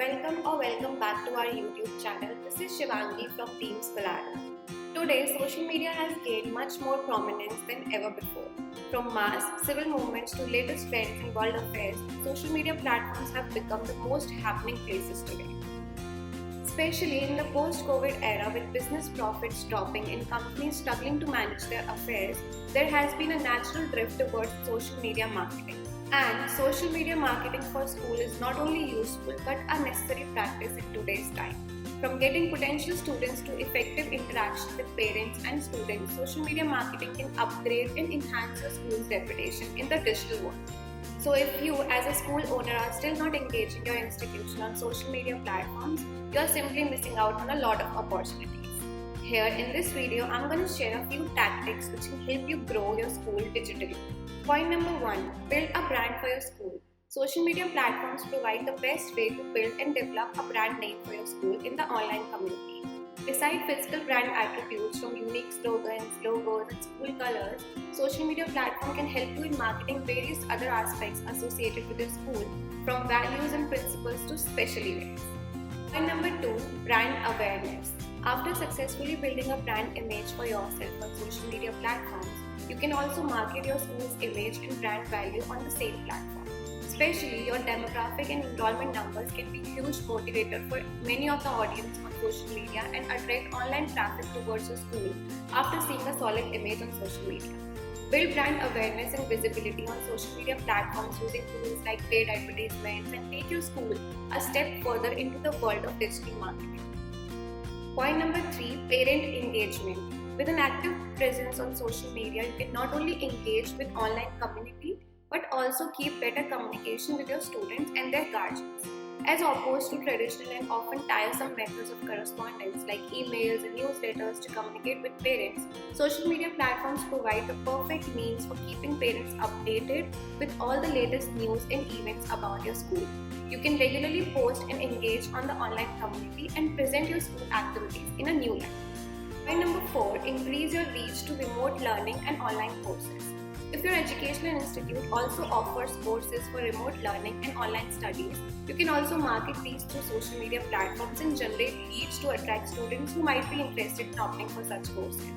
welcome back to our YouTube channel. This is Shivangi from Team Skolaro. Today, social media has gained much more prominence than ever before. From mass civil movements to latest trends and world affairs, social media platforms have become the most happening places today. Especially in the post-COVID era with business profits dropping and companies struggling to manage their affairs, there has been a natural drift towards social media marketing. And social media marketing for school is not only useful but a necessary practice in today's time. From getting potential students to effective interaction with parents and students, social media marketing can upgrade and enhance your school's reputation in the digital world. So if you as a school owner are still not engaging your institution on social media platforms, you are simply missing out on a lot of opportunities. Here in this video, I'm going to share a few tactics which can help you grow your school digitally. Point number 1. Build a brand for your school. Social media platforms provide the best way to build and develop a brand name for your school in the online community. Besides physical brand attributes from unique slogans, logos, and school colors, social media platform can help you in marketing various other aspects associated with your school, from values and principles to special events. Point number 2. Brand awareness. After successfully building a brand image for yourself on social media platforms, you can also market your school's image and brand value on the same platform. Especially your demographic and enrollment numbers can be a huge motivator for many of the audience on social media and attract online traffic towards your school after seeing a solid image on social media. Build brand awareness and visibility on social media platforms using tools like paid advertisements and take your school a step further into the world of digital marketing. Point number 3. Parent engagement. With an active presence on social media, you can not only engage with online community but also keep better communication with your students and their guardians. As opposed to traditional and often tiresome methods of correspondence like emails and newsletters to communicate with parents, social media platforms provide the perfect means for keeping parents updated with all the latest news and events about your school. You can regularly post and engage on the online community and present your school activities in a new light. Point number 4. Increase your reach to remote learning and online courses. If your educational institute also offers courses for remote learning and online studies, you can also market these through social media platforms and generate leads to attract students who might be interested in opting for such courses.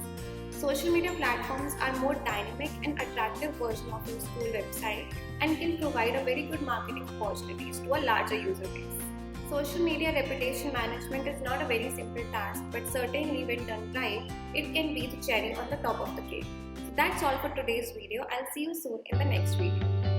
Social media platforms are more dynamic and attractive version of your school website and can provide a very good marketing opportunities to a larger user base. Social media reputation management is not a very simple task, but certainly when done right, it can be the cherry on the top of the cake. So that's all for today's video. I'll see you soon in the next video.